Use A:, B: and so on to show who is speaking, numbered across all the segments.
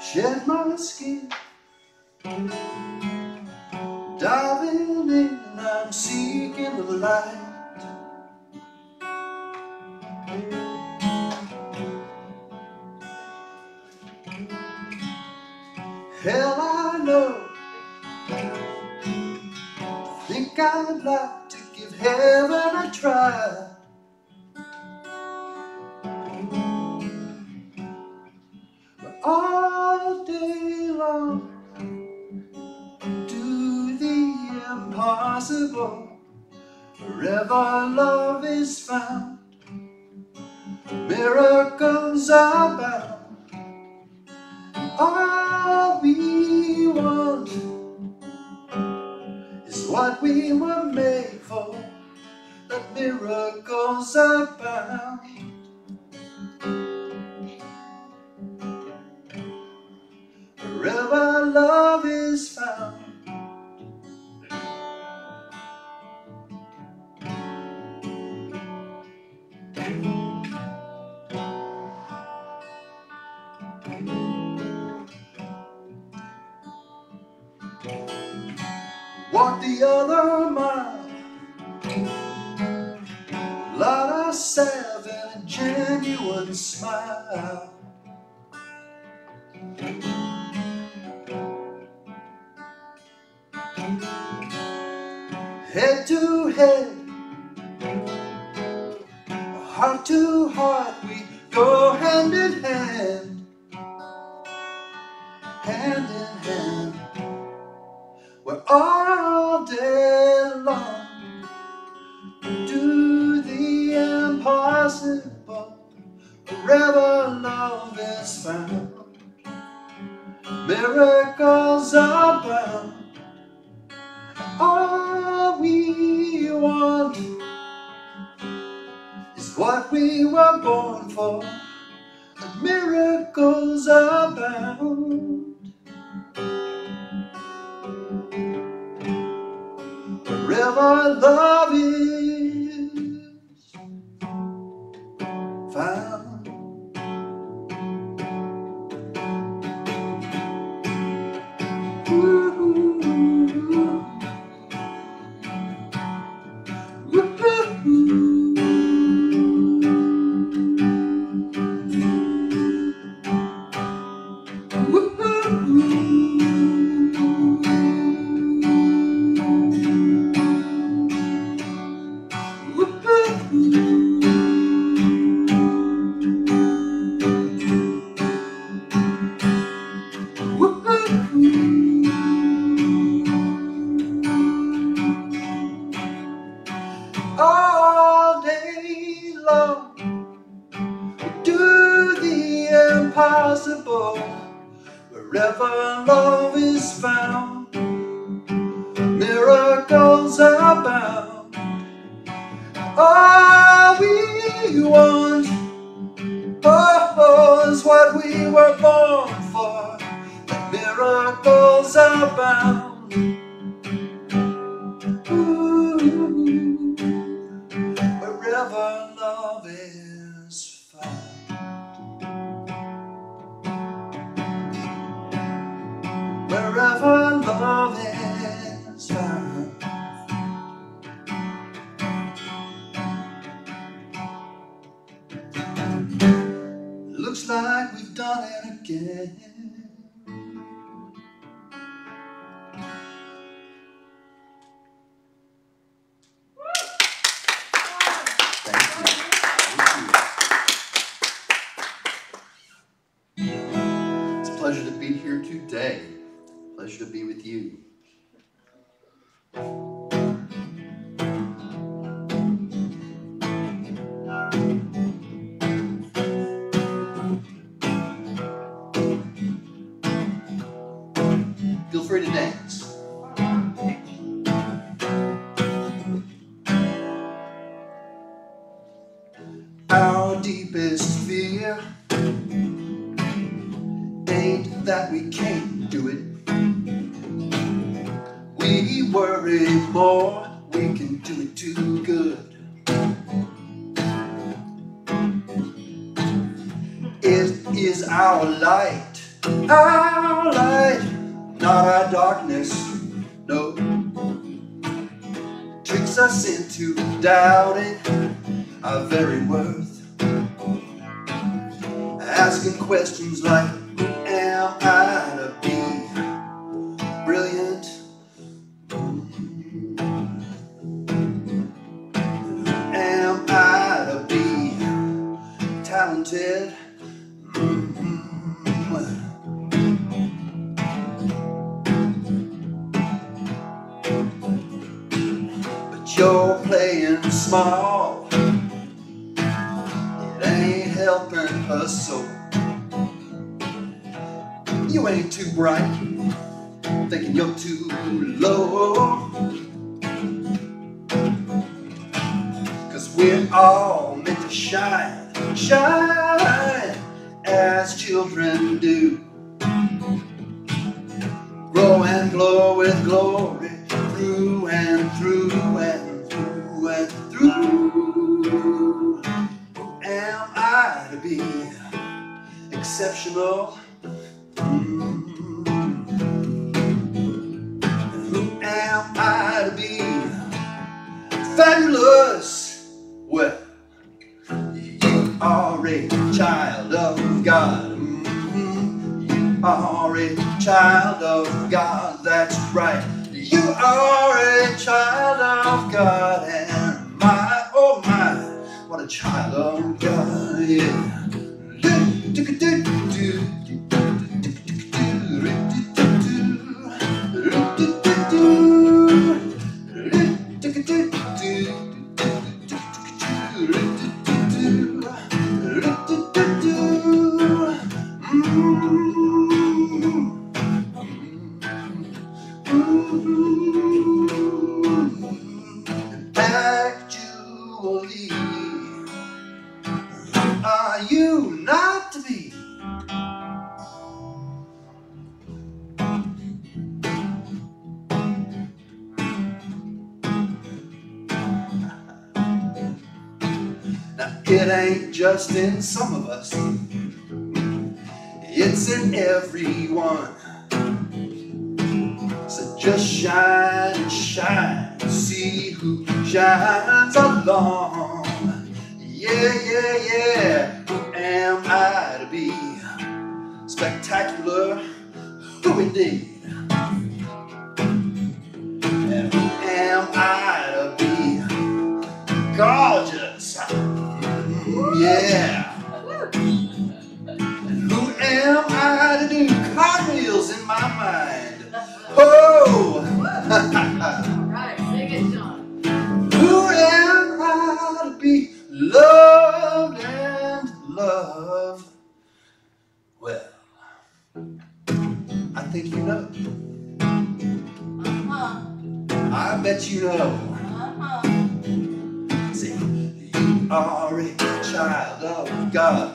A: Shed my skin, diving in, I'm seeking the light. Hell, I know, think I'd like to give heaven a try. But all day long, do the impossible. Wherever love is found, miracles are bound. All we want is what we were made for, that miracles are bound. Wherever love is found, walk the other mile, light ourselves in a genuine smile. Head to head, heart to heart, we go hand in hand, hand in hand. We're all day long, do the impossible. Wherever love is found, miracles are bound. All we want is what we were born for, and miracles are bound. Wherever love is found. All day long, do the impossible. Wherever love is found, miracles are bound. All we want, is what we were born for. Miracles are bound. Wherever love is found. Looks like we've done it again. Thank you. It's a pleasure to be here today. Pleasure to be with you. Feel free to dance. Our deepest fear ain't that we can't do it. We worry more, we can do it too good. It is our light, not our darkness, no. Tricks us into doubting our very worth. Asking questions like, who am I to be brilliant? Who am I to be talented? But you're playing small. It ain't helping us so. You ain't too bright, thinking you're too low. 'Cause we're all meant to shine, shine as children do. Grow and glow with glory, through and through and through and through. Who am I to be exceptional? Who am I to be fabulous? Well, you are a child of God. You are a child of God, that's right. You are a child of God, and my, oh my, what a child of God, yeah. Actually, are you not to be? Now it ain't just in some of us, it's in everyone. So just shine and shine, see who shines along. Yeah, yeah, yeah. Who am I to be spectacular? Who indeed? And who am I to be gorgeous? Yeah. And who am I to do cartwheels in my mind? Oh!
B: Alright, sing it, John.
A: Who am I to be loved and loved? Well, I think you know. I bet you know. See, you are a child of God.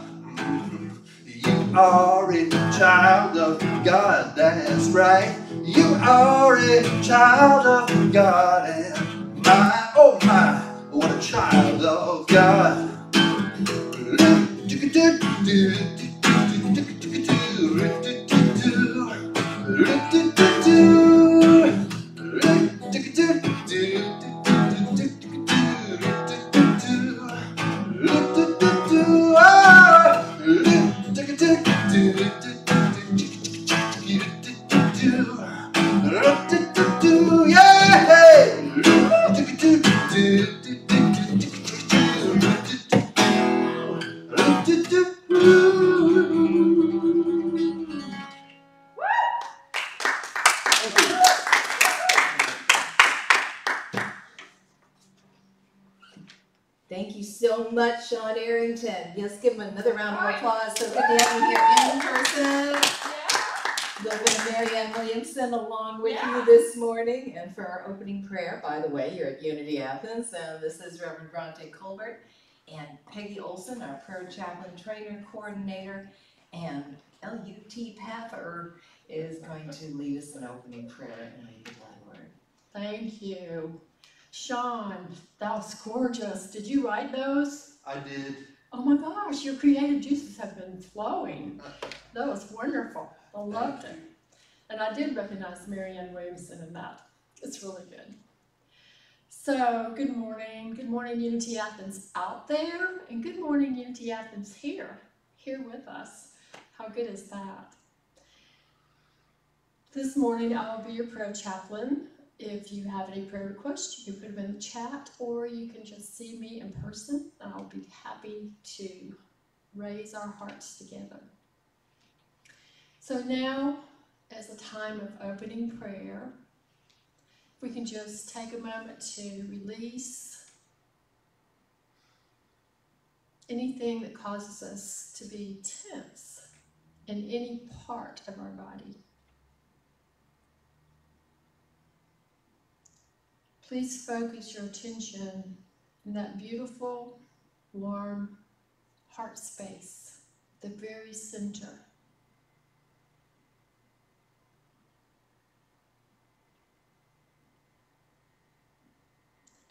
A: You are a child of God, that's right. You are a child of God, and my, oh my, what a child of God.
B: Thank you so much, Sean Arrington. Yes, give him another round of applause. So good to have you here in person. Reverend Mary Ann Williamson along with you this morning. And for our opening prayer, by the way, you're at Unity Athens, and this is Reverend Bronte Colbert and Peggy Olson, our prayer chaplain trainer, coordinator, and LUT Pather is going to lead us in opening prayer and lead the Lord.
C: Thank you. Sean, that was gorgeous. Did you write those?
A: I did.
C: Oh my gosh, your creative juices have been flowing. That was wonderful. I loved it. And I did recognize Mary Ann Williamson in that. It's really good. So, good morning. Good morning, Unity Athens out there. And good morning, Unity Athens here with us. How good is that? This morning, I will be your prayer chaplain. If you have any prayer requests, you can put them in the chat, or you can just see me in person. I'll be happy to raise our hearts together. So now, as a time of opening prayer, we can just take a moment to release anything that causes us to be tense in any part of our body. Please focus your attention in that beautiful, warm heart space, the very center.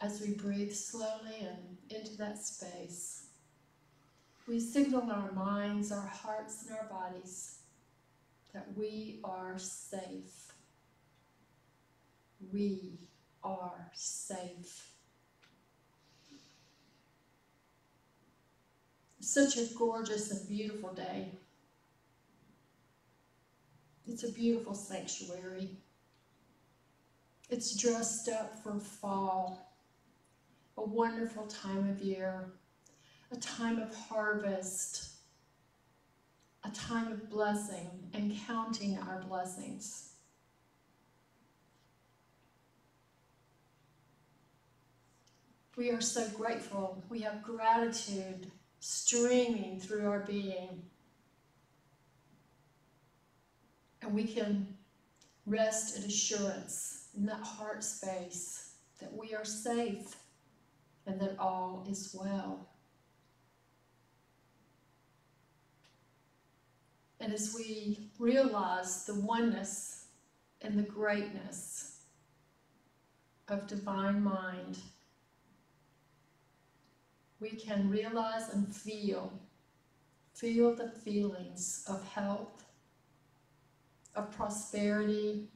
C: As we breathe slowly and into that space, we signal our minds, our hearts, and our bodies that we are safe. We are safe. Such a gorgeous and beautiful day. It's a beautiful sanctuary. It's dressed up for fall, a wonderful time of year, a time of harvest, a time of blessing and counting our blessings. We are so grateful. We have gratitude streaming through our being. And we can rest in assurance in that heart space that we are safe and that all is well. And as we realize the oneness and the greatness of divine mind, we can realize and feel the feelings of health, of prosperity,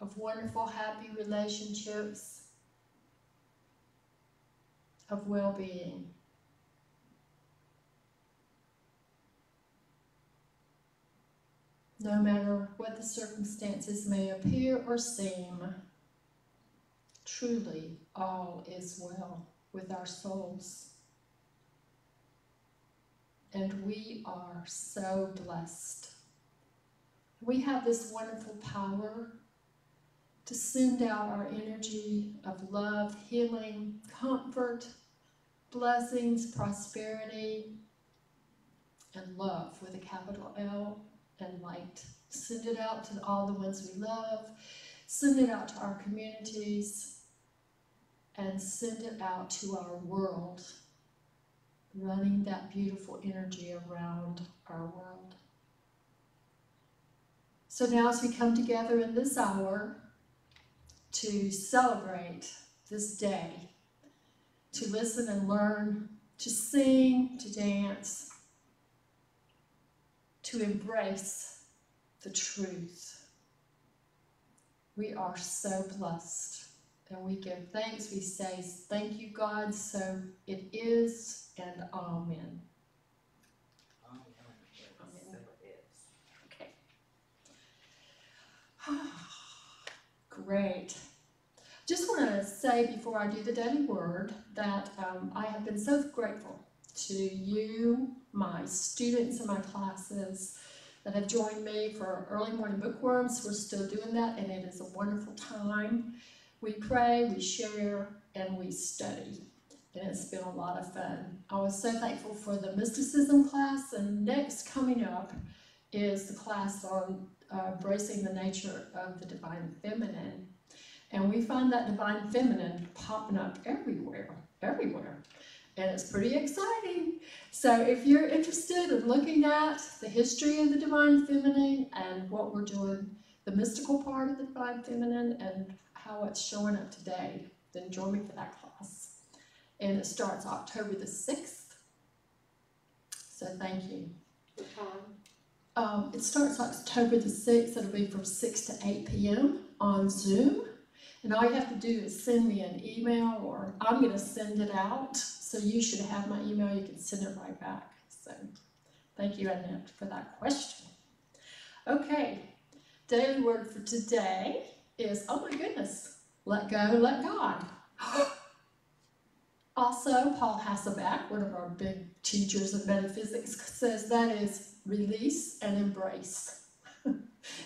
C: of wonderful, happy relationships, of well-being. No matter what the circumstances may appear or seem, truly all is well with our souls. And we are so blessed. We have this wonderful power to send out our energy of love, healing, comfort, blessings, prosperity, and love with a capital L, and light. Send it out to all the ones we love. Send it out to our communities. And send it out to our world, running that beautiful energy around our world. So now as we come together in this hour to celebrate this day, to listen and learn, to sing, to dance, to embrace the truth. We are so blessed. And we give thanks. We say, thank you, God, so it is, and amen. Amen. Okay. Great. Just want to say before I do the daily word that I have been so grateful to you, my students in my classes that have joined me for early morning bookworms. We're still doing that, and it is a wonderful time. We pray, we share, and we study, and it's been a lot of fun. I was so thankful for the mysticism class, and next coming up is the class on embracing the nature of the divine feminine. And we find that divine feminine popping up everywhere. And it's pretty exciting. So if you're interested in looking at the history of the divine feminine and what we're doing, the mystical part of the divine feminine and how it's showing up today, then join me for that class. And it starts October the 6th. So thank you.
D: What time?
C: It starts October the 6th. It'll be from 6 to 8 p.m. on Zoom. And all you have to do is send me an email, or I'm going to send it out. So you should have my email. You can send it right back. So thank you, Annette, for that question. Okay, daily word for today is, oh my goodness, let go, let God. Also, Paul Hasselbeck, one of our big teachers of metaphysics, says that is release and embrace.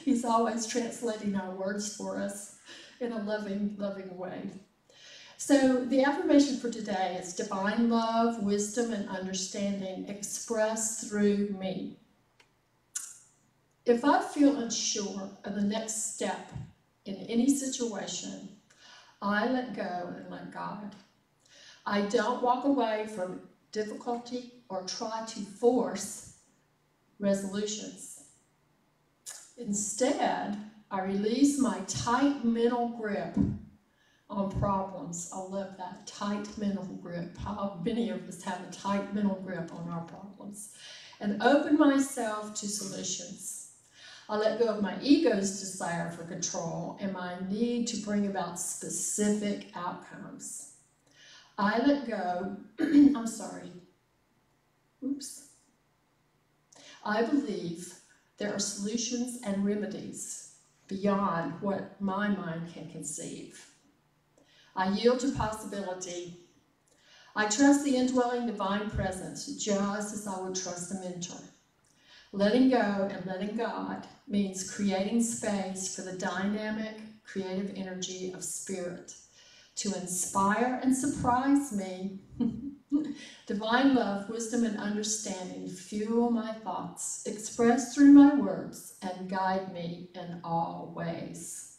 C: He's always translating our words for us in a loving, loving way. So the affirmation for today is divine love, wisdom, and understanding expressed through me. If I feel unsure of the next step in any situation, I let go and let God. I don't walk away from difficulty or try to force resolutions. Instead, I release my tight mental grip on problems. I love that, tight mental grip. How many of us have a tight mental grip on our problems? And open myself to solutions. I let go of my ego's desire for control and my need to bring about specific outcomes. I let go, I believe there are solutions and remedies beyond what my mind can conceive. I yield to possibility. I trust the indwelling divine presence just as I would trust a mentor. Letting go and letting God means creating space for the dynamic, creative energy of spirit to inspire and surprise me. Divine love, wisdom, and understanding fuel my thoughts, express through my words, and guide me in all ways.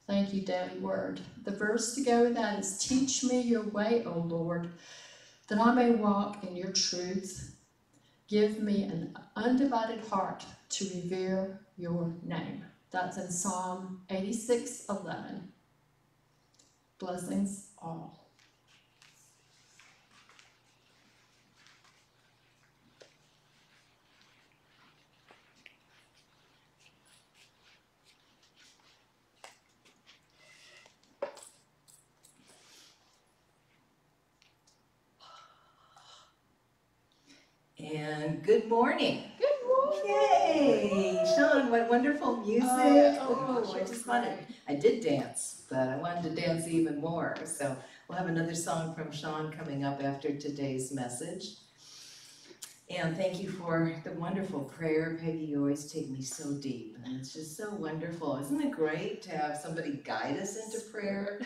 C: Thank you, daily word. The verse to go with that is, teach me your way, O Lord, that I may walk in your truth. Give me an undivided heart to revere your name. That's in Psalm 86:11. Blessings all.
B: And good morning.
C: Good morning.
B: Yay! Sean, what wonderful music. I did dance, but I wanted to dance even more. So we'll have another song from Sean coming up after today's message. And thank you for the wonderful prayer. Peggy, you always take me so deep, and it's just so wonderful. Isn't it great to have somebody guide us into prayer?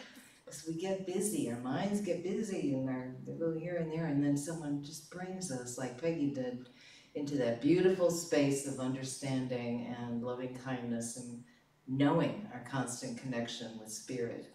B: Because we get busy, our minds get busy, and they go here and there, and then someone just brings us, like Peggy did, into that beautiful space of understanding and loving kindness and knowing our constant connection with Spirit.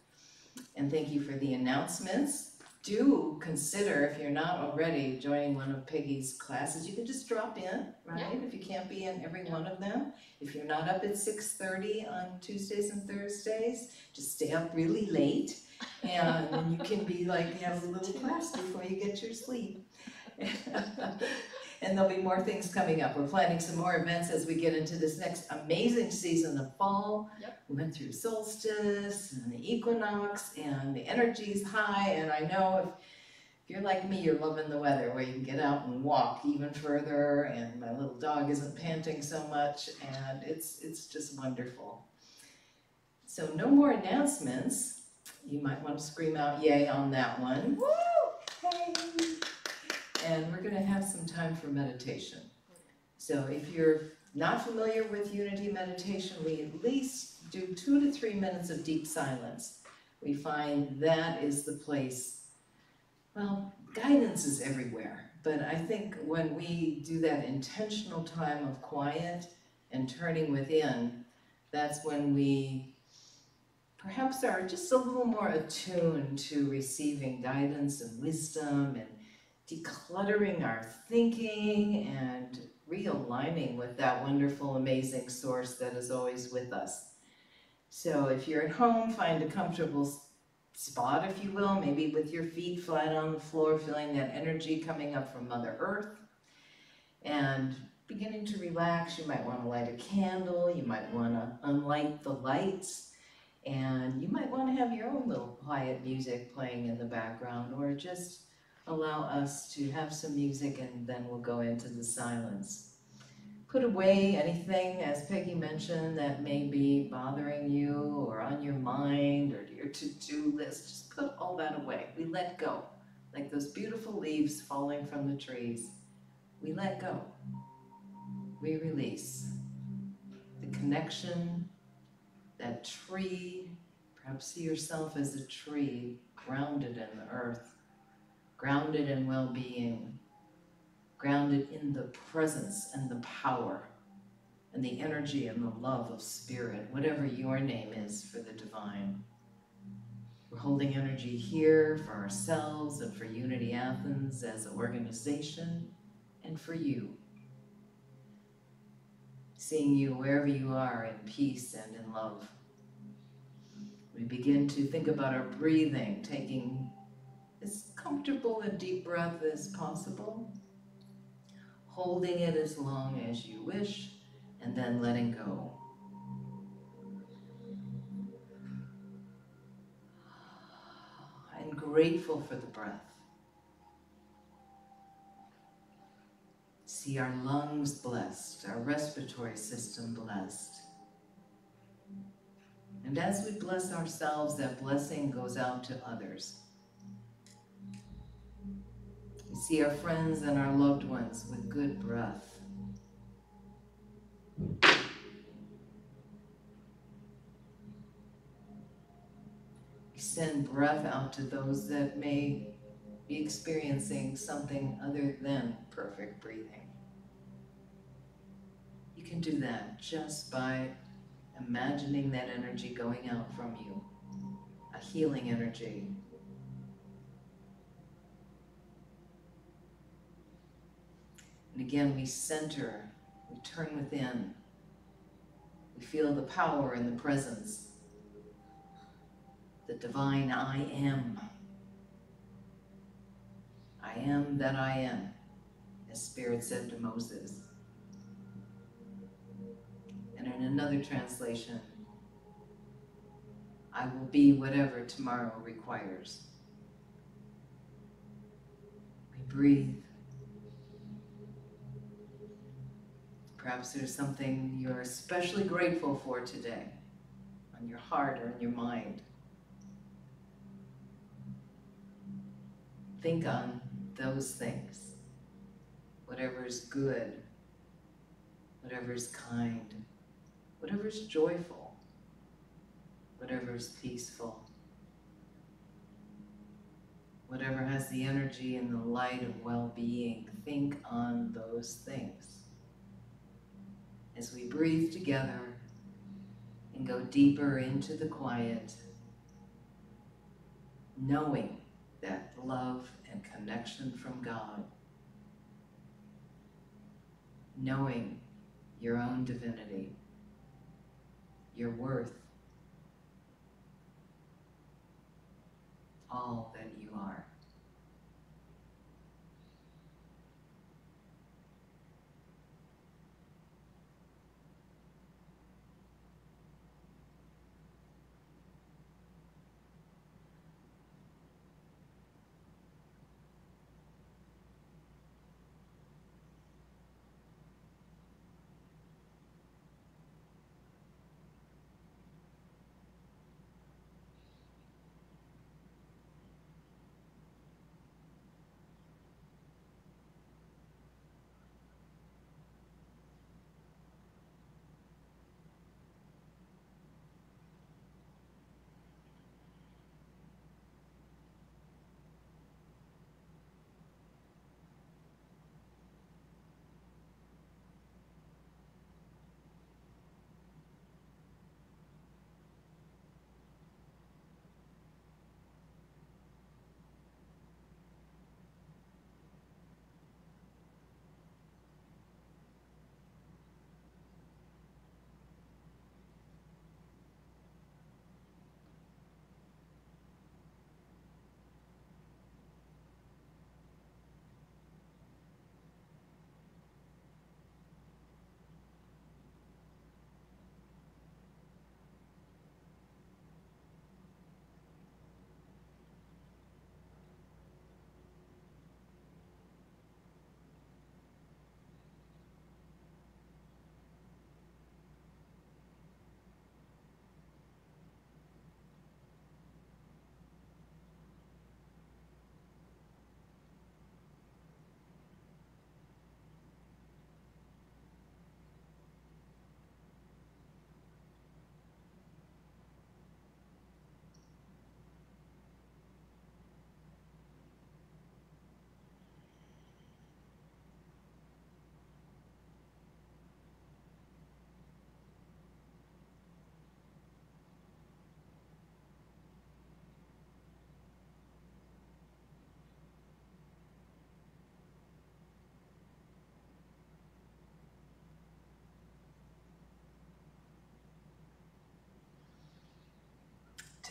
B: And thank you for the announcements. Do consider, if you're not already joining one of Peggy's classes, you can just drop in, right? Yeah. If you can't be in every one of them. If you're not up at 6:30 on Tuesdays and Thursdays, just stay up really late, and then you can be like, have a little class before you get your sleep. And there'll be more things coming up. We're planning some more events as we get into this next amazing season of fall. Yep. We went through solstice and the equinox, and the energy's high, and I know if you're like me, you're loving the weather where you can get out and walk even further, and my little dog isn't panting so much, and it's just wonderful. So no more announcements. You might want to scream out yay on that one. Woo! Hey!
E: and we're going to have some time for meditation. So if you're not familiar with unity meditation, we at least do 2 to 3 minutes of deep silence. We find that is the place, well, guidance is everywhere, but I think when we do that intentional time of quiet and turning within, that's when we perhaps are just a little more attuned to receiving guidance and wisdom and decluttering our thinking and realigning with that wonderful, amazing source that is always with us. So if you're at home, find a comfortable spot, if you will, maybe with your feet flat on the floor, feeling that energy coming up from Mother Earth. And beginning to relax, you might want to light a candle, you might want to unlight the lights, and you might want to have your own little quiet music playing in the background, or just allow us to have some music and then we'll go into the silence. Put away anything, as Peggy mentioned, that may be bothering you or on your mind or your to-do list. Just put all that away. We let go, like those beautiful leaves falling from the trees. We let go. We release. The connection, that tree, perhaps see yourself as a tree grounded in the earth, grounded in well-being, grounded in the presence and the power and the energy and the love of spirit, whatever your name is for the divine. We're holding energy here for ourselves and for Unity Athens as an organization and for you. Seeing you wherever you are in peace and in love. We begin to think about our breathing, taking as comfortable a deep breath as possible, holding it as long as you wish, and then letting go. And grateful for the breath. See our lungs blessed, our respiratory system blessed. And as we bless ourselves, that blessing goes out to others. We see our friends and our loved ones with good breath. We send breath out to those that may be experiencing something other than perfect breathing. You can do that just by imagining that energy going out from you, a healing energy. And again, we center, we turn within. We feel the power and the presence, the divine I am. I am that I am, as Spirit said to Moses. And in another translation, I will be whatever tomorrow requires. We breathe. Perhaps there's something you're especially grateful for today, on your heart or in your mind. Think on those things. Whatever is good, whatever is kind, whatever is joyful, whatever is peaceful, whatever has the energy and the light of well-being. Think on those things. As we breathe together and go deeper into the quiet, knowing that love and connection from God, knowing your own divinity, your worth, all that you are.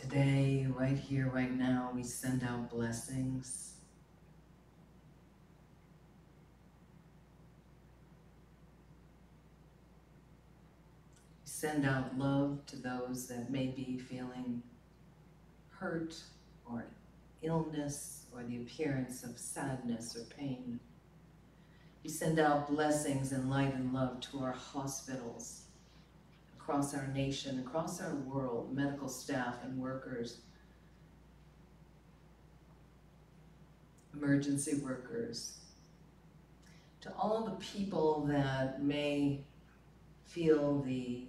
E: Today, right here, right now, we send out blessings. We send out love to those that may be feeling hurt or illness or the appearance of sadness or pain. We send out blessings and light and love to our hospitals across our nation, across our world, medical staff and workers, emergency workers, to all the people that may feel the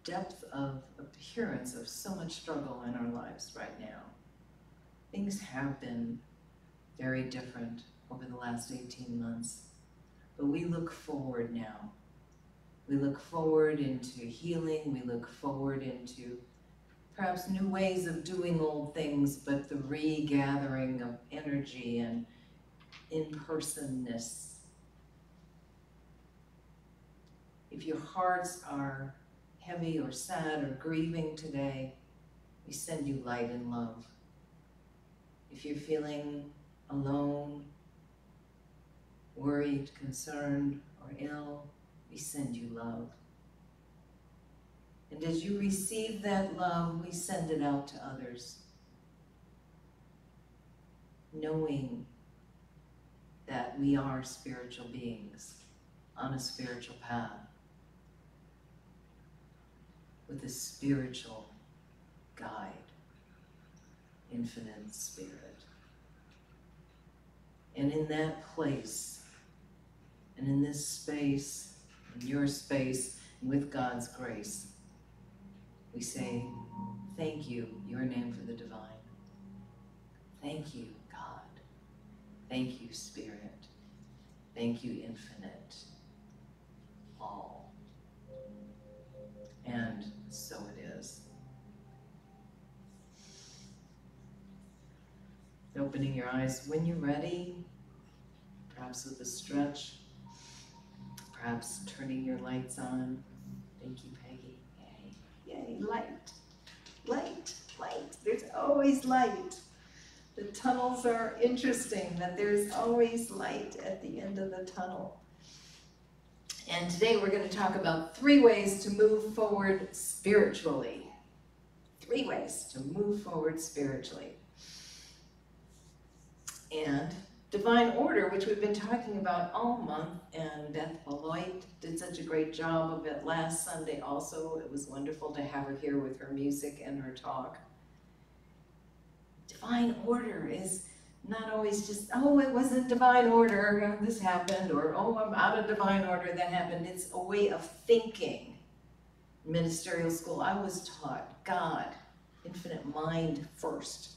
E: depth of appearance of so much struggle in our lives right now. Things have been very different over the last 18 months, but we look forward now. We look forward into healing, we look forward into perhaps new ways of doing old things, but the regathering of energy and in-personness. If your hearts are heavy or sad or grieving today, we send you light and love. If you're feeling alone, worried, concerned, or ill, we send you love. And as you receive that love, we send it out to others, knowing that we are spiritual beings on a spiritual path with a spiritual guide, infinite spirit. And in that place, and in this space, in your space, and with God's grace, we say, thank you, your name for the divine. Thank you, God. Thank you, Spirit. Thank you, infinite, all. And so it is. Opening your eyes when you're ready, perhaps with a stretch, perhaps turning your lights on. Thank you, Peggy. Yay, yay, light, light, light. There's always light. The tunnels are interesting, that there's always light at the end of the tunnel. And today we're going to talk about 3 ways to move forward spiritually. 3 ways to move forward spiritually. And divine order, which we've been talking about all month, and Beth Beloit did such a great job of it last Sunday also. It was wonderful to have her here with her music and her talk. Divine order is not always just, oh, it wasn't divine order, this happened, or oh, I'm out of divine order, that happened. It's a way of thinking. In ministerial school, I was taught God, infinite mind first.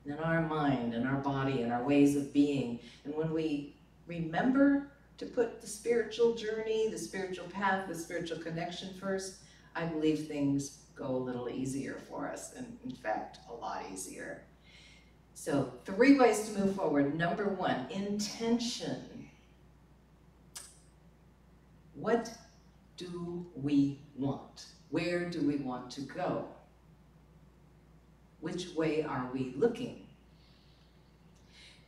E: And our mind and our body and our ways of being. And when we remember to put the spiritual journey, the spiritual path, the spiritual connection first, I believe things go a little easier for us, and in fact, a lot easier. So 3 ways to move forward. Number 1, intention. What do we want? Where do we want to go? Which way are we looking?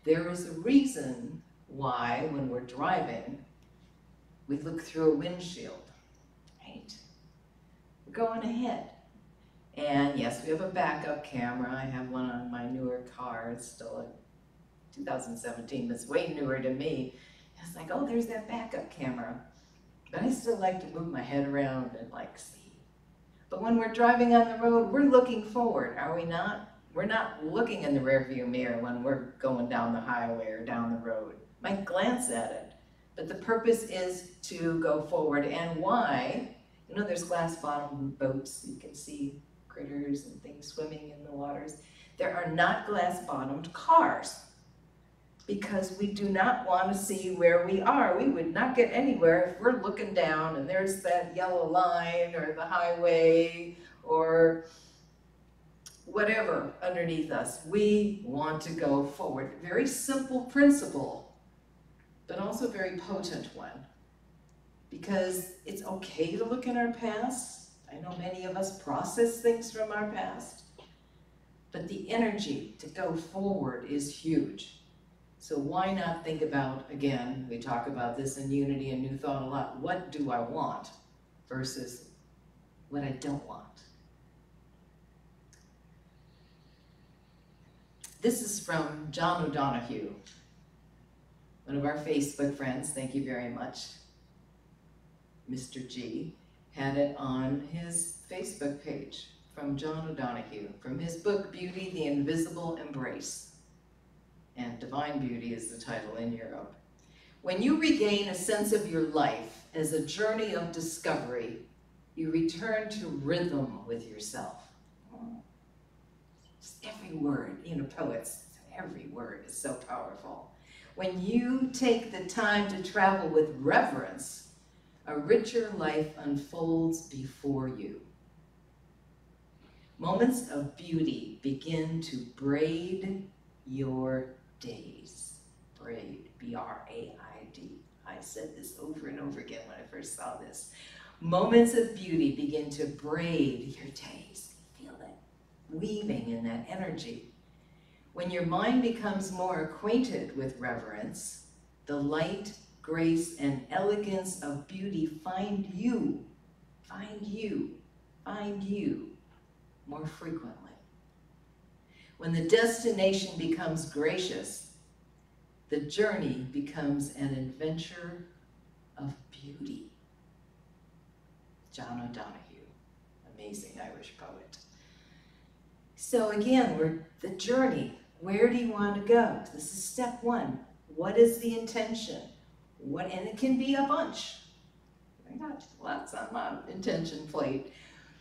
E: There is a reason why, when we're driving, we look through a windshield, right? We're going ahead. And yes, we have a backup camera. I have one on my newer car. It's still a 2017, but it's way newer to me. It's like, oh, there's that backup camera. But I still like to move my head around and see. But when we're driving on the road, we're looking forward, are we not? We're not looking in the rearview mirror when we're going down the highway or down the road. Might glance at it, but the purpose is to go forward. And why? You know, there's glass-bottom boats. You can see critters and things swimming in the waters. There are not glass-bottomed cars, because we do not want to see where we are. We would not get anywhere if we're looking down and there's that yellow line or the highway or whatever underneath us. We want to go forward. Very simple principle, but also very potent one. Because it's okay to look in our past. I know many of us process things from our past, but the energy to go forward is huge. So why not think about, again, we talk about this in Unity and New Thought a lot, what do I want versus what I don't want. This is from John O'Donohue, one of our Facebook friends, thank you very much. Mr. G had it on his Facebook page from John O'Donohue, from his book, Beauty, the Invisible Embrace. And Divine Beauty is the title in Europe. When you regain a sense of your life as a journey of discovery, you return to rhythm with yourself. Just every word, you know, poets, every word is so powerful. When you take the time to travel with reverence, a richer life unfolds before you. Moments of beauty begin to braid your days. Braid, B-R-A-I-D. I said this over and over again when I first saw this. Moments of beauty begin to braid your days. Feel it, weaving in that energy. When your mind becomes more acquainted with reverence, the light, grace, and elegance of beauty find you more frequently. When the destination becomes gracious, the journey becomes an adventure of beauty. John O'Donohue, amazing Irish poet. So again, we're the journey. Where do you want to go? This is step one. What is the intention? And it can be a bunch. I got lots on my intention plate,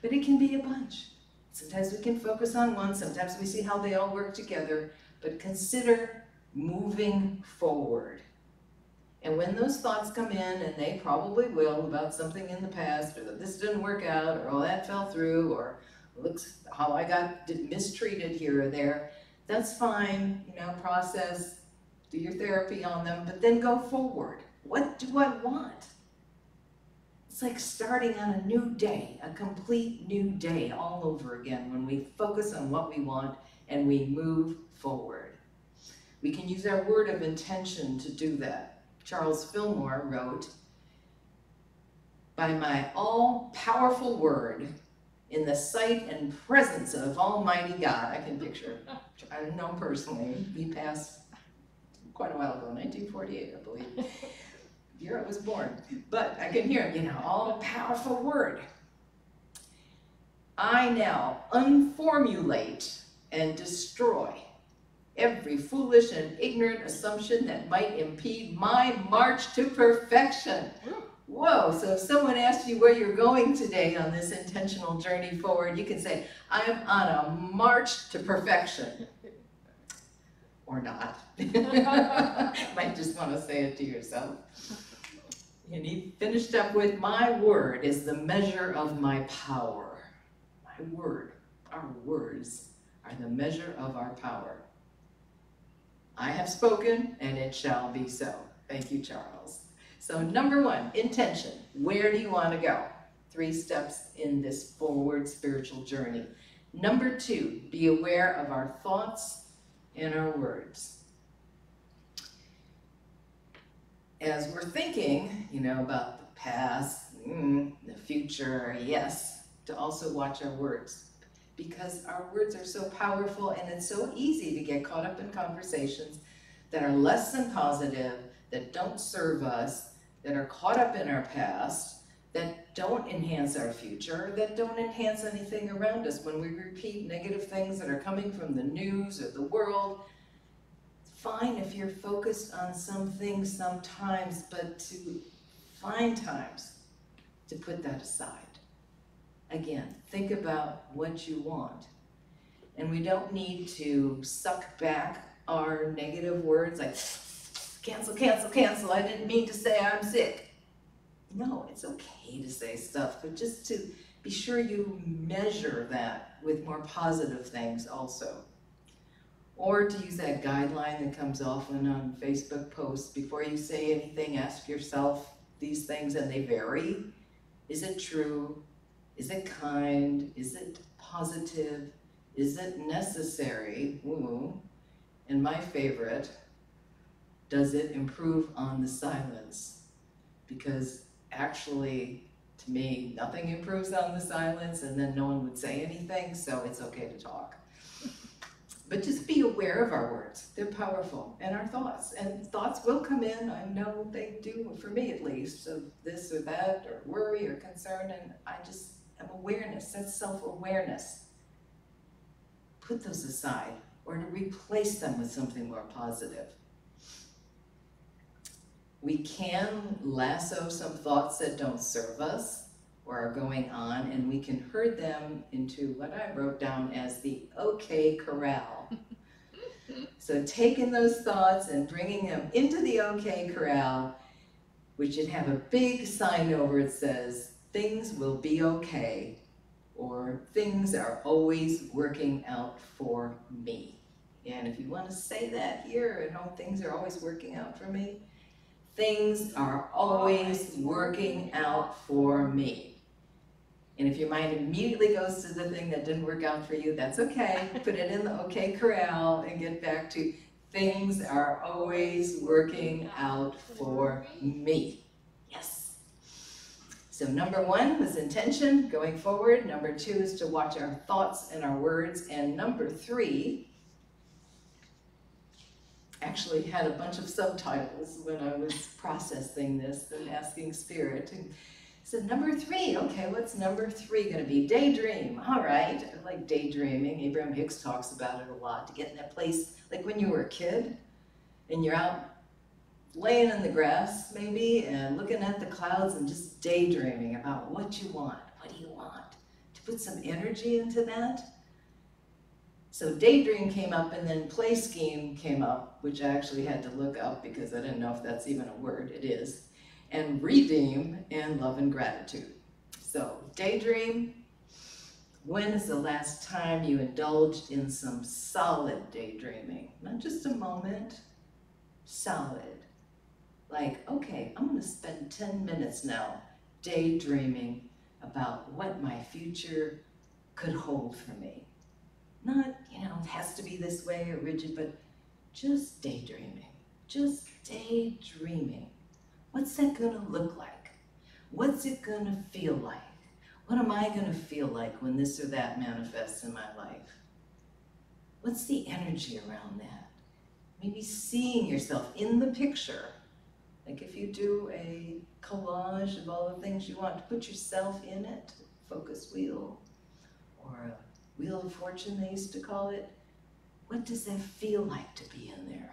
E: but it can be a bunch. Sometimes we can focus on one, sometimes we see how they all work together, but consider moving forward. And when those thoughts come in, and they probably will, about something in the past, or that this didn't work out, or oh, that fell through, or looks how I got mistreated here or there, that's fine, you know, process, do your therapy on them, but then go forward. What do I want? It's like starting on a new day, a complete new day all over again when we focus on what we want and we move forward. We can use our word of intention to do that. Charles Fillmore wrote, "By my all-powerful word, in the sight and presence of Almighty God," I can picture, I don't know him personally, he passed quite a while ago, 1948, I believe. Year I was born, but I can hear him, you know, all-powerful word. "I now unformulate and destroy every foolish and ignorant assumption that might impede my march to perfection." Whoa, so if someone asks you where you're going today on this intentional journey forward, you can say, I am on a march to perfection. Or not. Might just want to say it to yourself. And he finished up with, "My word is the measure of my power." My word, our words are the measure of our power. I have spoken, and it shall be so. Thank you, Charles. So number one, intention. Where do you want to go? 3 steps in this forward spiritual journey. Number 2, be aware of our thoughts and our words. As we're thinking, you know, about the past, the future, yes, to also watch our words. Because our words are so powerful, and it's so easy to get caught up in conversations that are less than positive, that don't serve us, that are caught up in our past, that don't enhance our future, that don't enhance anything around us. When we repeat negative things that are coming from the news or the world, it's fine if you're focused on some things sometimes, but to find times to put that aside. Again, think about what you want. And we don't need to suck back our negative words like, cancel, cancel, cancel, I didn't mean to say I'm sick. No, it's okay to say stuff, but just to be sure you measure that with more positive things also. Or to use that guideline that comes often on Facebook posts, before you say anything, ask yourself these things, and they vary. Is it true? Is it kind? Is it positive? Is it necessary? Ooh. And my favorite, does it improve on the silence? Because actually, to me, nothing improves on the silence, and then no one would say anything, so it's okay to talk. But just be aware of our words. They're powerful. And our thoughts. And thoughts will come in. I know they do, for me at least, of this or that, or worry or concern. And I just am awareness. That's self-awareness. Put those aside, or to replace them with something more positive. We can lasso some thoughts that don't serve us or are going on, and we can herd them into what I wrote down as the okay corral. So taking those thoughts and bringing them into the okay corral, which should have a big sign over it says, things will be okay, or things are always working out for me. And if you want to say that here at home, things are always working out for me, things are always working out for me. And if your mind immediately goes to the thing that didn't work out for you, that's okay. Put it in the okay corral and get back to things are always working out for me. Yes. So number 1 was intention going forward. Number 2 is to watch our thoughts and our words. And number 3 actually had a bunch of subtitles when I was processing this and asking Spirit. So number 3, okay, what's number 3 going to be? Daydream. All right, I like daydreaming. Abraham Hicks talks about it a lot, to get in that place, like when you were a kid and you're out laying in the grass maybe and looking at the clouds and just daydreaming about what you want. What do you want? To put some energy into that. So daydream came up, and then play scheme came up, which I actually had to look up because I didn't know if that's even a word. It is. And redeem, and love and gratitude. So daydream, when is the last time you indulged in some solid daydreaming? Not just a moment, solid. Like, okay, I'm going to spend 10 minutes now daydreaming about what my future could hold for me. Not, it has to be this way or rigid, but just daydreaming. Just daydreaming. What's that going to look like? What's it going to feel like? What am I going to feel like when this or that manifests in my life? What's the energy around that? Maybe seeing yourself in the picture. Like if you do a collage of all the things you want, to put yourself in it, focus wheel, or a wheel of fortune they used to call it. What does that feel like to be in there?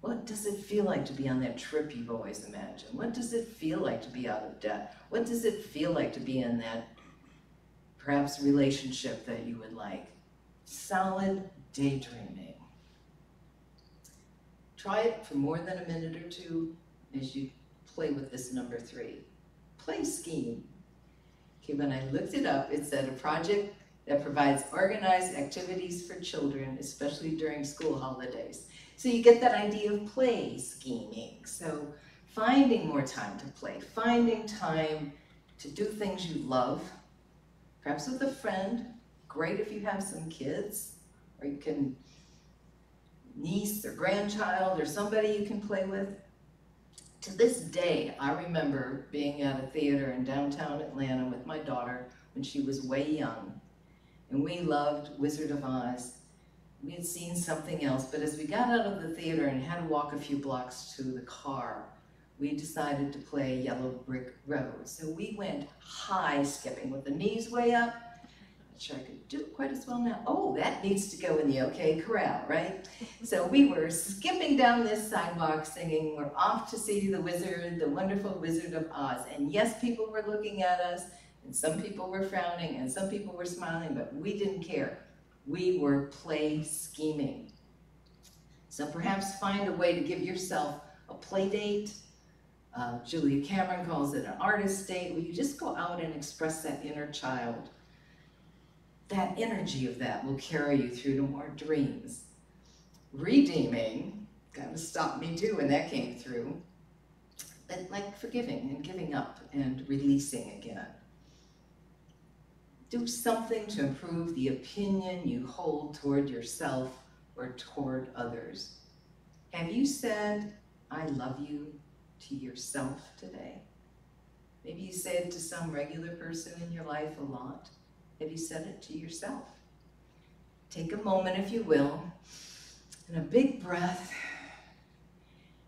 E: What does it feel like to be on that trip you've always imagined? What does it feel like to be out of debt? What does it feel like to be in that perhaps relationship that you would like? Solid daydreaming. Try it for more than a minute or 2 as you play with this number 3. Play scheme. Okay, when I looked it up, it said a project that provides organized activities for children, especially during school holidays. So you get that idea of play scheming. So finding more time to play, finding time to do things you love, perhaps with a friend. Great if you have some kids, or you can niece or grandchild or somebody you can play with. To this day, I remember being at a theater in downtown Atlanta with my daughter when she was way young, and we loved Wizard of Oz. We had seen something else, but as we got out of the theater and had to walk a few blocks to the car, we decided to play Yellow Brick Road. So we went high skipping with the knees way up. Not sure I could do it quite as well now. Oh, that needs to go in the okay corral, right? So we were skipping down this sidewalk singing, we're off to see the wizard, the wonderful Wizard of Oz. And yes, people were looking at us, and some people were frowning, and some people were smiling, but we didn't care. We were play scheming. So perhaps find a way to give yourself a play date. Julia Cameron calls it an artist date, where you just go out and express that inner child. That energy of that will carry you through to more dreams. Redeeming kind of stopped me too when that came through. But like forgiving and giving up and releasing again. Do something to improve the opinion you hold toward yourself or toward others. Have you said, I love you to yourself today? Maybe you say it to some regular person in your life a lot. Have you said it to yourself? Take a moment, if you will, and a big breath.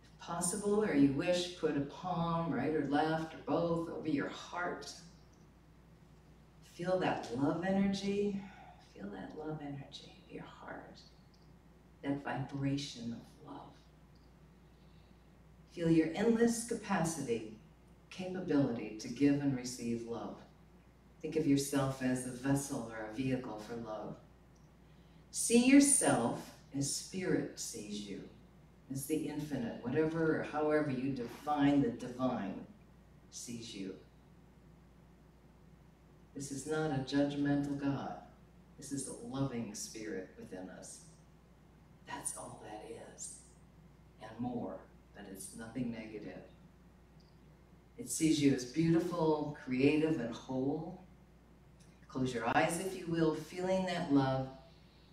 E: If possible, or you wish, put a palm, right or left, or both, over your heart. Feel that love energy. Feel that love energy of your heart. That vibration of love. Feel your endless capacity, capability to give and receive love. Think of yourself as a vessel or a vehicle for love. See yourself as spirit sees you, as the infinite, whatever or however you define the divine sees you. This is not a judgmental God. This is a loving spirit within us. That's all that is, and more, but it's nothing negative. It sees you as beautiful, creative, and whole. Close your eyes, if you will, feeling that love,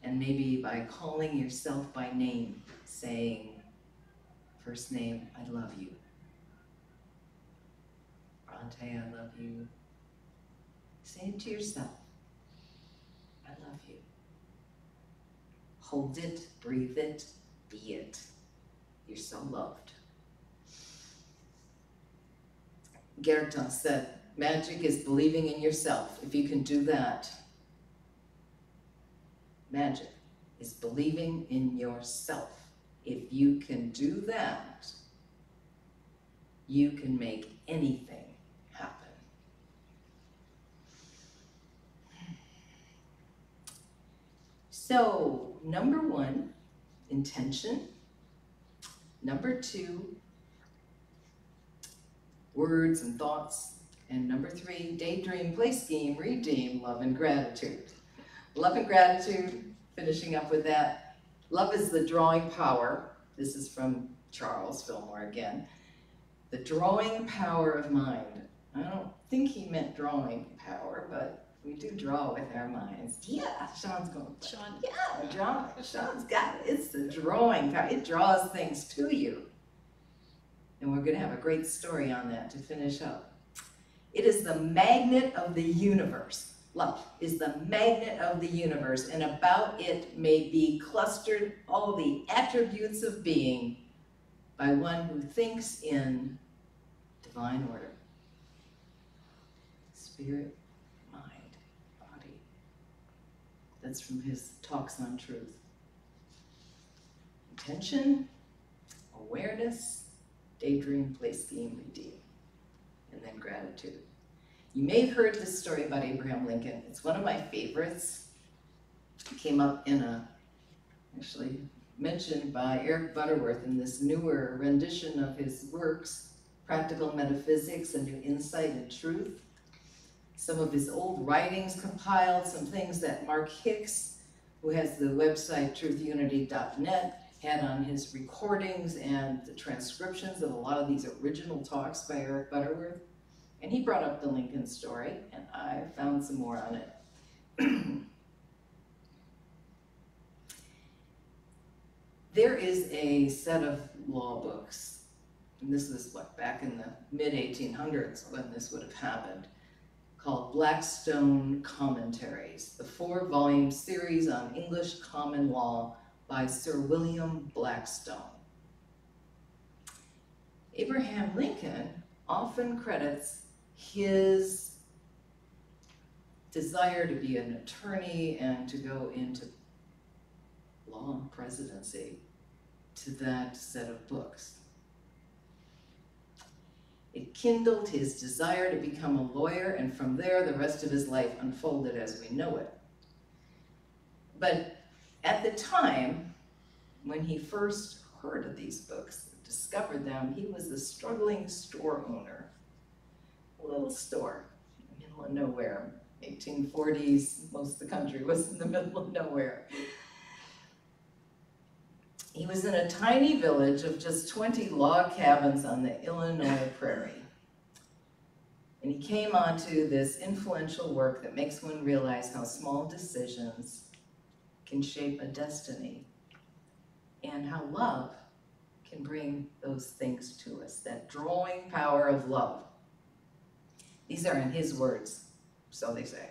E: and maybe by calling yourself by name, saying, first name, I love you. Bronte, I love you. Say it to yourself. I love you. Hold it, breathe it, be it. You're so loved. Gerton said, magic is believing in yourself. If you can do that, magic is believing in yourself. If you can do that, you can make anything happen. So, number 1, intention. Number 2, words and thoughts. And number 3, daydream, play scheme, redeem, love and gratitude. Love and gratitude, finishing up with that. Love is the drawing power. This is from Charles Fillmore again. The drawing power of mind. I don't think he meant drawing power, but we do draw with our minds. Yeah, Sean's going to play.
C: Sean.
E: Yeah, drawing. Sean's got it. It's the drawing power. It draws things to you. And we're going to have a great story on that to finish up. It is the magnet of the universe. Love is the magnet of the universe, and about it may be clustered all the attributes of being by one who thinks in divine order. Spirit, mind, body. That's from his talks on truth. Intention, awareness, daydream, play scheme, redeem, and then gratitude. You may have heard this story about Abraham Lincoln. It's one of my favorites. It came up in actually mentioned by Eric Butterworth in this newer rendition of his works, Practical Metaphysics, A New Insight and Truth. Some of his old writings compiled, some things that Mark Hicks, who has the website truthunity.net, had on his recordings and the transcriptions of a lot of these original talks by Eric Butterworth. And he brought up the Lincoln story, and I found some more on it. There is a set of law books, and this is back in the mid-1800s when this would have happened, called Blackstone Commentaries, the 4-volume series on English common law by Sir William Blackstone. Abraham Lincoln often credits his desire to be an attorney and to go into law and presidency to that set of books. It kindled his desire to become a lawyer, and from there the rest of his life unfolded as we know it. But at the time when he first heard of these books, discovered them, he was a struggling store owner. A little store in the middle of nowhere. 1840s, most of the country was in the middle of nowhere. He was in a tiny village of just 20 log cabins on the Illinois prairie. And he came onto this influential work that makes one realize how small decisions can shape a destiny and how love can bring those things to us, that drawing power of love. These are in his words, so they say.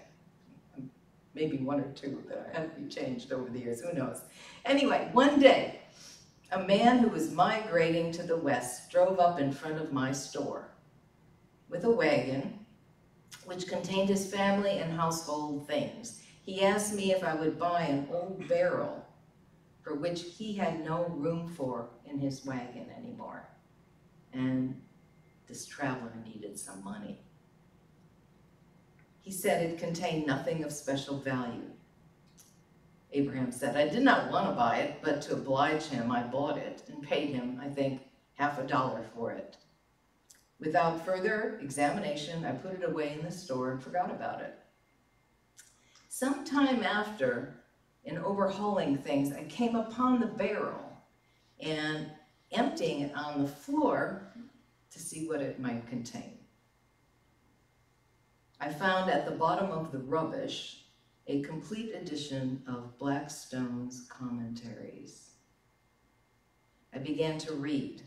E: Maybe one or two that have to be changed over the years, who knows. Anyway, one day, a man who was migrating to the west drove up in front of my store with a wagon which contained his family and household things. He asked me if I would buy an old barrel for which he had no room for in his wagon anymore. And this traveler needed some money. He said it contained nothing of special value. Abraham said, I did not want to buy it, but to oblige him, I bought it and paid him, I think, $50 for it. Without further examination, I put it away in the store and forgot about it. Some time after, in overhauling things, I came upon the barrel and emptying it on the floor to see what it might contain. I found at the bottom of the rubbish a complete edition of Blackstone's Commentaries. I began to read,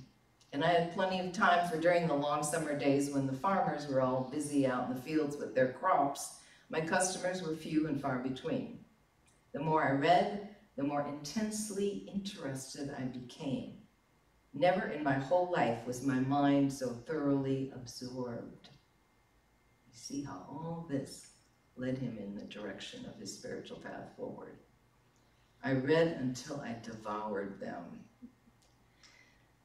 E: and I had plenty of time, for during the long summer days when the farmers were all busy out in the fields with their crops, my customers were few and far between. The more I read, the more intensely interested I became. Never in my whole life was my mind so thoroughly absorbed. You see how all this led him in the direction of his spiritual path forward. I read until I devoured them.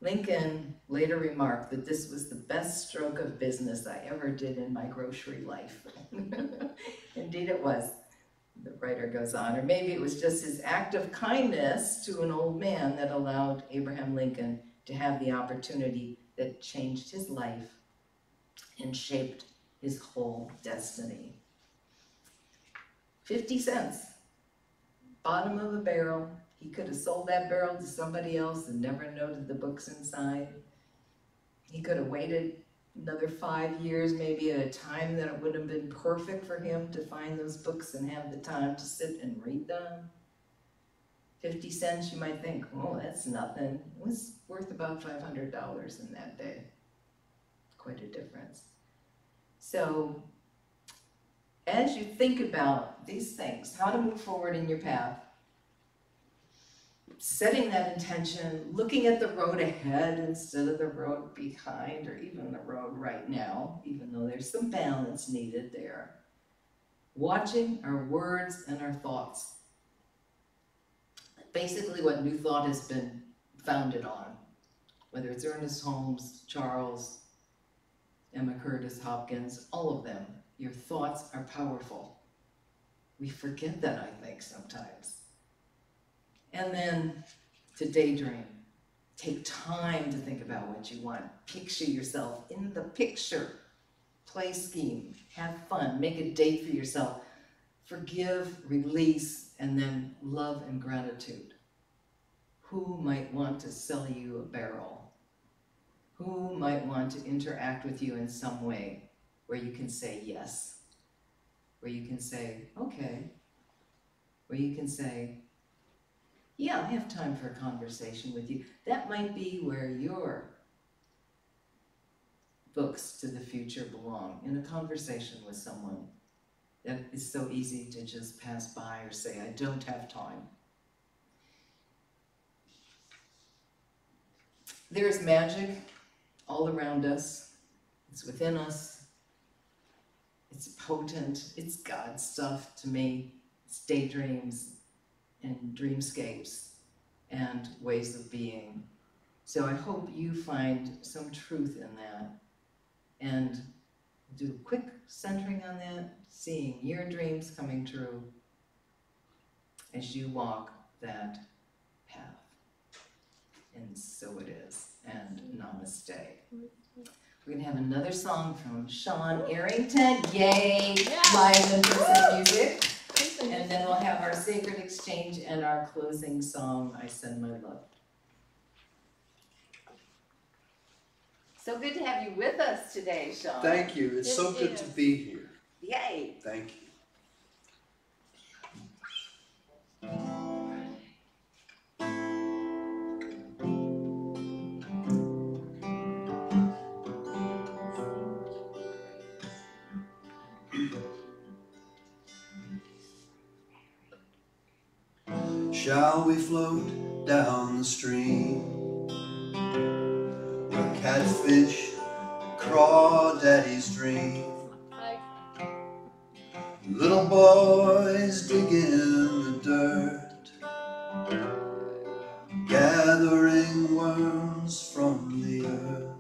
E: Lincoln later remarked that this was the best stroke of business I ever did in my grocery life. Indeed it was, the writer goes on. Or maybe it was just his act of kindness to an old man that allowed Abraham Lincoln to have the opportunity that changed his life and shaped his whole destiny. 50 cents, bottom of a barrel. He could have sold that barrel to somebody else and never noted the books inside. He could have waited another 5 years, maybe at a time that it would have been perfect for him to find those books and have the time to sit and read them. 50 cents, you might think, oh, that's nothing. It was worth about $500 in that day. Quite a difference. So, as you think about these things, how to move forward in your path, setting that intention, looking at the road ahead instead of the road behind, or even the road right now, even though there's some balance needed there. Watching our words and our thoughts. Basically what New Thought has been founded on, whether it's Ernest Holmes, Charles, Emma Curtis Hopkins, all of them. Your thoughts are powerful. We forget that, I think, sometimes. And then to daydream. Take time to think about what you want. Picture yourself in the picture. Play scheme. Have fun. Make a date for yourself. Forgive, release, and then love and gratitude. Who might want to sell you a barrel? Who might want to interact with you in some way where you can say yes? Where you can say, okay. Where you can say, yeah, I have time for a conversation with you. That might be where your books to the future belong, in a conversation with someone that is so easy to just pass by or say, I don't have time. There's magic all around us. It's within us. It's potent. It's God stuff to me. It's daydreams and dreamscapes and ways of being. So I hope you find some truth in that and do a quick centering on that, seeing your dreams coming true as you walk that path. And so it is. And namaste. We're going to have another song from Sean Arrington. Yay! Yeah. Live and person music. And then we'll have our sacred exchange and our closing song, I Send My Love.
B: So good to have you with us today, Sean.
A: Thank you. It's so good to be here.
B: Yay.
A: Thank you. Shall we float down the stream where catfish and crawdaddies dream? Little boys dig in the dirt, gathering worms from the earth.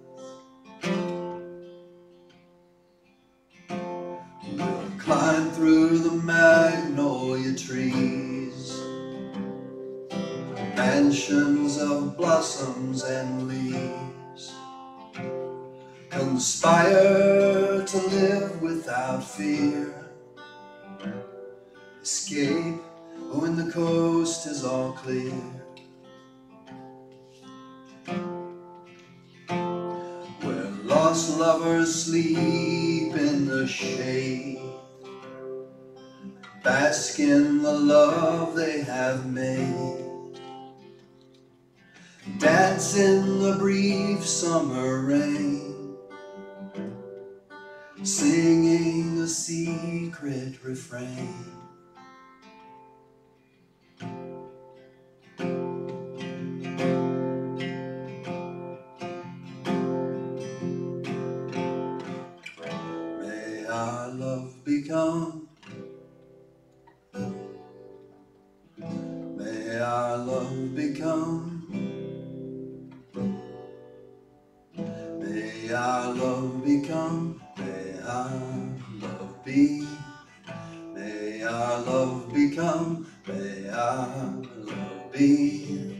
A: We'll climb through the magnolia trees, mansions of blossoms and leaves, conspire to live without fear, escape when the coast is all clear. Where lost lovers sleep in the shade, bask in the love they have made, dance in the brief summer rain, singing a secret refrain. May our love become, may our love become, may our love become, may our love be, may our love become, may our love be,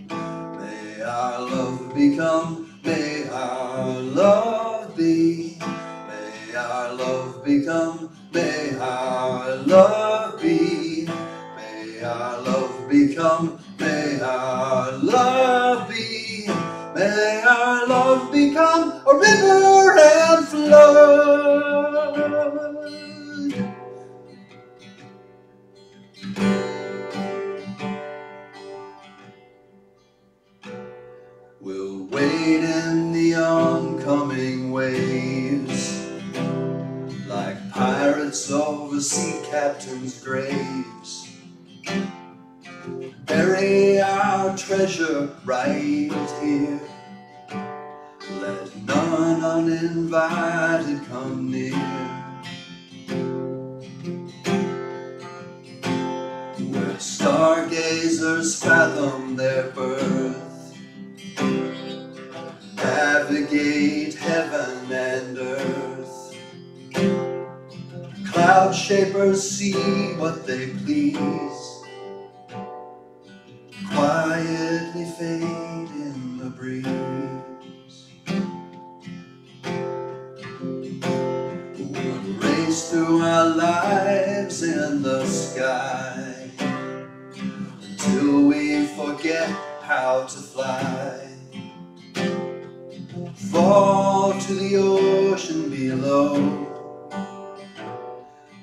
A: may our love become, may our love be, may our love become, may our love be, may our love become, may our love be, may our love become a river and flood. We'll wade in the oncoming waves like pirates over sea captains' graves. Bury our treasure right here. Let none uninvited come near. Where stargazers fathom their birth, navigate heaven and earth. Cloud shapers see what they please, quietly fade in the breeze. We'll race through our lives in the sky until we forget how to fly. Fall to the ocean below,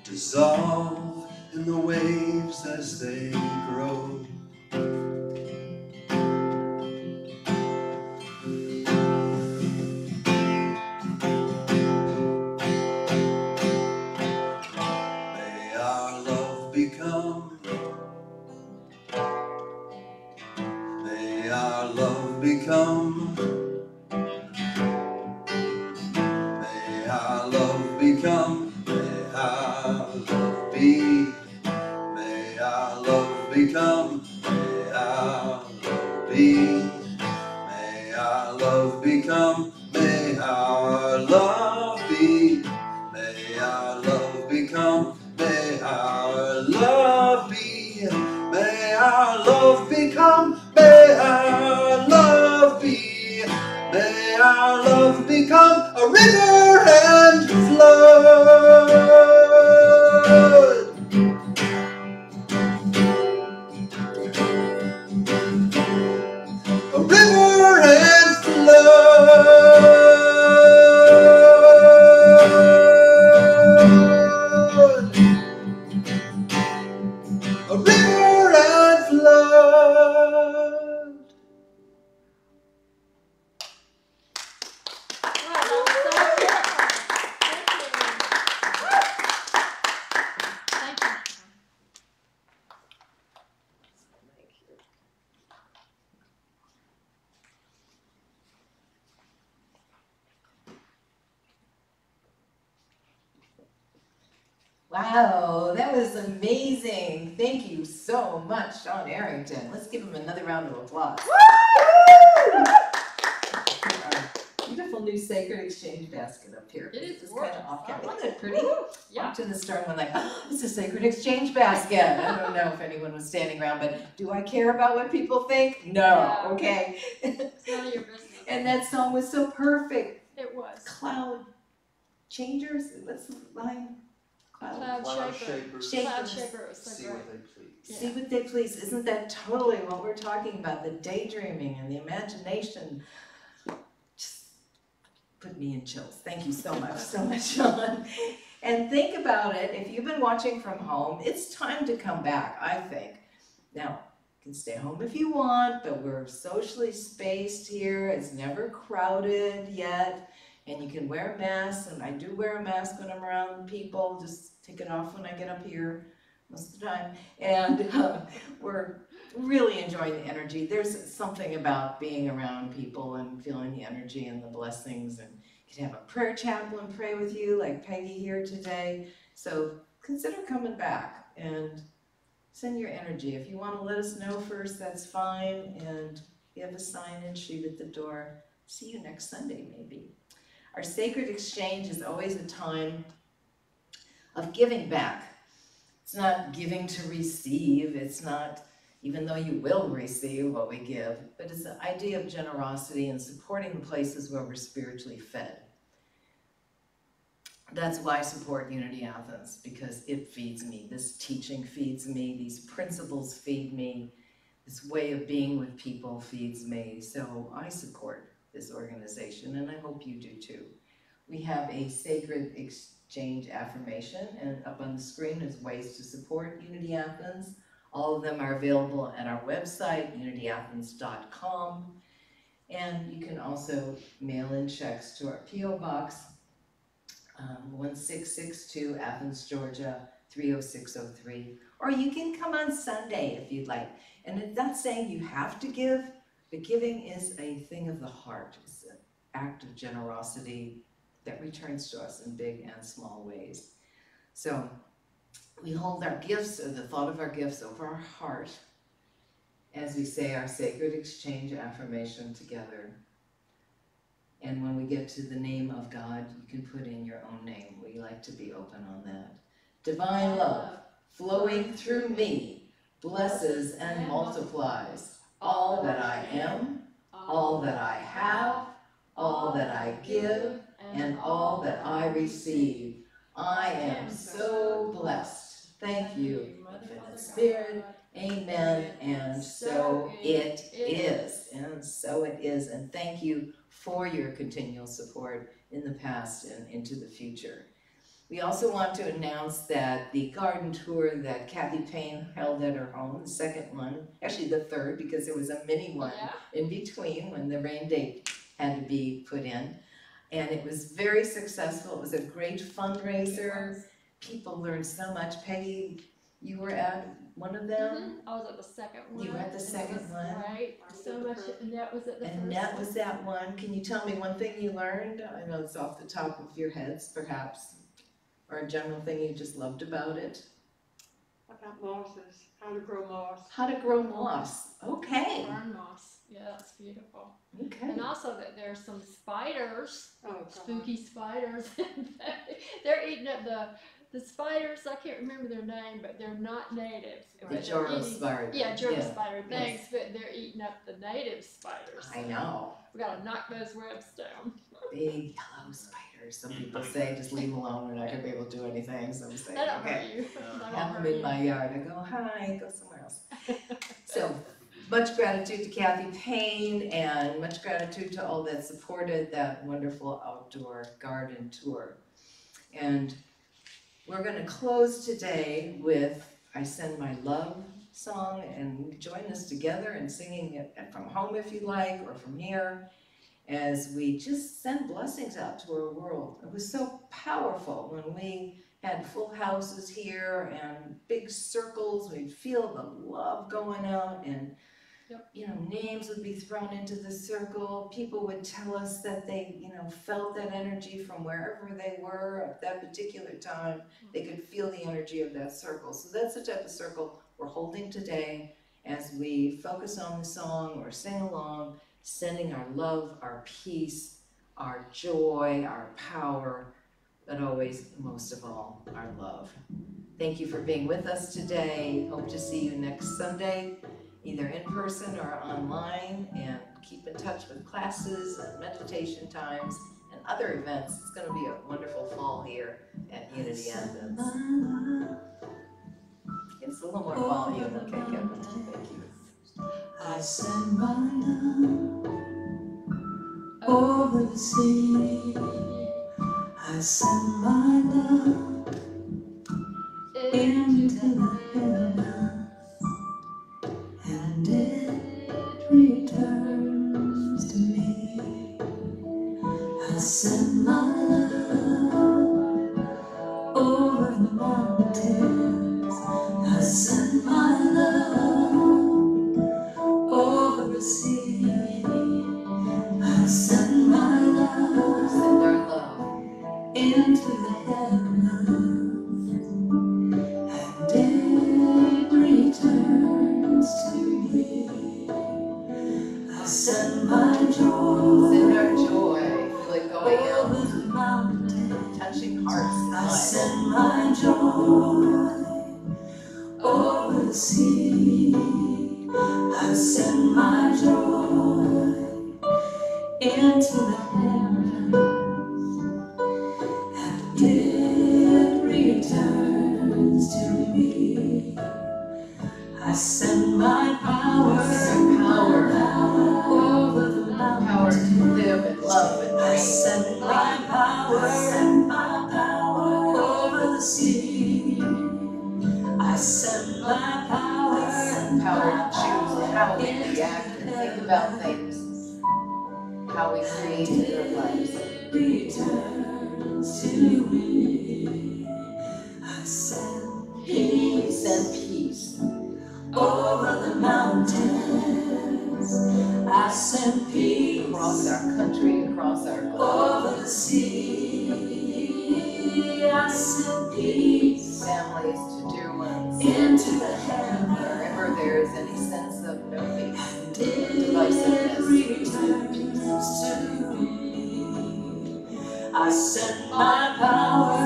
A: dissolve in the waves as they grow. May our love become, may our love become, may our love become, may our love be, may our love become, may our love be, may our love become, may our love be, may our love become, may our love be, may our love become, may our love be, may our love become a river and flood. A river and flood.
E: Wow, that was amazing. Thank you so much, Sean Arrington. Let's give him another round of applause. Our beautiful new Sacred Exchange basket up here.
C: It is
E: It's kind
C: gorgeous.
E: of off camera.
C: I like
E: Wasn't it pretty?
C: Yeah.
E: Walked in the store and went like, oh, it's a Sacred Exchange basket. I don't know if anyone was standing around, but do I care about what people think? No,
C: Yeah.
E: okay.
C: It's none of your business.
E: And that song was so perfect.
C: It was.
E: Cloud changers, what's the line?
C: Cloud shaper.
E: Shapers.
C: Cloud shaper was so
A: See
C: great.
A: what they please.
E: See what they please. Isn't that totally what we're talking about? The daydreaming and the imagination. Just put me in chills. Thank you so much, Sean. And think about it. If you've been watching from home, it's time to come back, I think. Now, you can stay home if you want, but we're socially spaced here. It's never crowded yet. And you can wear a mask, and I do wear a mask when I'm around people. Just take it off when I get up here most of the time. And we're really enjoying the energy. There's something about being around people and feeling the energy and the blessings. And you can have a prayer chaplain pray with you, like Peggy here today. So consider coming back and send your energy. If you want to let us know first, that's fine. And we have a sign-in sheet at the door. See you next Sunday, maybe. Our Sacred Exchange is always a time of giving back. It's not giving to receive. It's not, even though you will receive what we give, but it's the idea of generosity and supporting the places where we're spiritually fed. That's why I support Unity Athens, because it feeds me. This teaching feeds me. These principles feed me. This way of being with people feeds me. So I support this organization, and I hope you do too. We have a Sacred Exchange affirmation, and up on the screen is ways to support Unity Athens. All of them are available at our website, unityathens.com, and you can also mail in checks to our P.O. Box, 1662 Athens, Georgia, 30603, or you can come on Sunday if you'd like. And it's not saying you have to give, but giving is a thing of the heart. It's an act of generosity that returns to us in big and small ways. So we hold our gifts, or the thought of our gifts, over our heart as we say our Sacred Exchange affirmation together. And when we get to the name of God, you can put in your own name. We like to be open on that. Divine love flowing through me blesses and multiplies all that I am, all that I have, all that I give, and all that I receive. I am so blessed. Thank you, Infinite Spirit. Amen. And so it is. And so it is. And thank you for your continual support in the past and into the future. We also want to announce that the garden tour that Kathy Payne held at her home, the second one, actually the third, because there was a mini one in between when the rain date had to be put in. And it was very successful. It was a great fundraiser. People learned so much. Peggy, you were at one of them?
C: I was at the second one.
E: You were at the second one?
C: Right. So much. Annette was at the first
E: Annette
C: one.
E: was that one. Can you tell me one thing you learned? I know it's off the top of your heads, perhaps. Or a general thing you just loved about it?
D: About mosses, how to grow moss.
E: How to grow moss. Okay.
C: Fern moss. Yeah, that's beautiful.
E: Okay.
C: And also that there's some spiders,
D: Oh, God.
C: spooky spiders. They're eating up the spiders. I can't remember their name, but they're not natives.
E: The
C: They're
E: Joro
C: eating-
E: spider.
C: Yeah, Joro
E: Yeah.
C: spider.
E: Yes.
C: Thanks, but they're eating up the native spiders.
E: I know.
C: We gotta knock those webs down.
E: Big yellow spiders. Some people say just leave them alone. We're not going to be able to do anything. Some say,
C: They don't
E: okay.
C: hurt you. They don't
E: Have them
C: hurt
E: in
C: you.
E: my yard. I go, hi, go somewhere else. So much gratitude to Kathy Payne, and much gratitude to all that supported that wonderful outdoor garden tour. And we're going to close today with I Send My Love song, and join us together in singing it from home if you like, or from here, as we just send blessings out to our world. It was so powerful when we had full houses here and big circles. We'd feel the love going out, and Names would be thrown into the circle. People would tell us that they, felt that energy from wherever they were at that particular time. They could feel the energy of that circle. So that's the type of circle we're holding today as we focus on the song or sing along, sending our love, our peace, our joy, our power, but always, most of all, our love. Thank you for being with us today. Hope to see you next Sunday, either in person or online, and keep in touch with classes and meditation times and other events. It's going to be a wonderful fall here at Unity Athens. It's a little more volume, okay, Kevin? Thank you.
A: I send my love over the sea. I send my love into the heavens, and it returns to me. I send my love over the mountains. I send my love over the sea. I send my love,
E: Send our love
A: into the heavens, and it returns to me. I send my joy,
E: send our joy. Feel it going
A: over
E: out,
A: the mountains.
E: touching hearts and
A: I
E: minds.
A: send my joy over the sea. I send my joy into the heavens, and it returns to me. I send my power, over the mountains.
E: Power to live and love and
A: I
E: dream.
A: send my power, over the sea. I send my power,
E: Power to choose how we react and think about things, how we create in our lives.
A: returns to me. I send
E: We
A: peace
E: send peace
A: over the mountains. I send peace
E: across our country, across our globe.
A: over the sea. I send peace
E: Families to dear ones,
A: into the heavens,
E: wherever there is any sense of no peace,
A: and it
E: divisiveness.
A: returns to me. I send my power,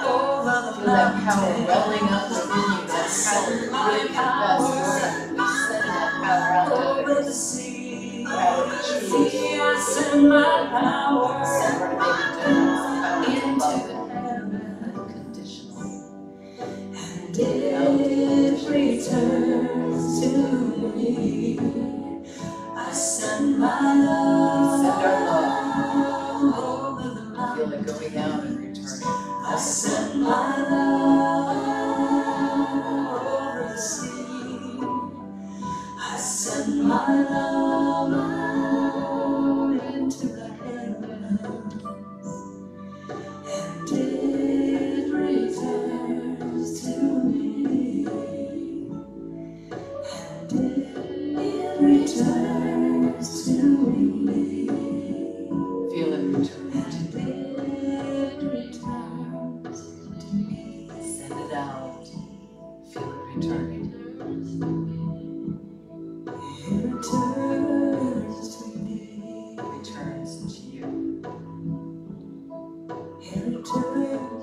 A: over the
E: Feel that power
A: mountains.
E: welling up within you, that power to live your best life. We send that power out to
A: Over the
E: others.
A: sea,
E: Power to choose,
A: I send my power
E: power to make a difference, power to
A: into
E: love
A: the heavens,
E: unconditionally.
A: and it returns to me. I send my love,
E: Send our love.
A: over the
E: Feel it
A: mountains.
E: going out and returning.
A: I send my love over the sea. I send my love into the heavens, and it returns to me. And it returns to me.
E: Feel it returning.
A: And it returns to me.
E: Send it out. Feel it returning.
A: It returns to me.
E: Returns to you.
A: It returns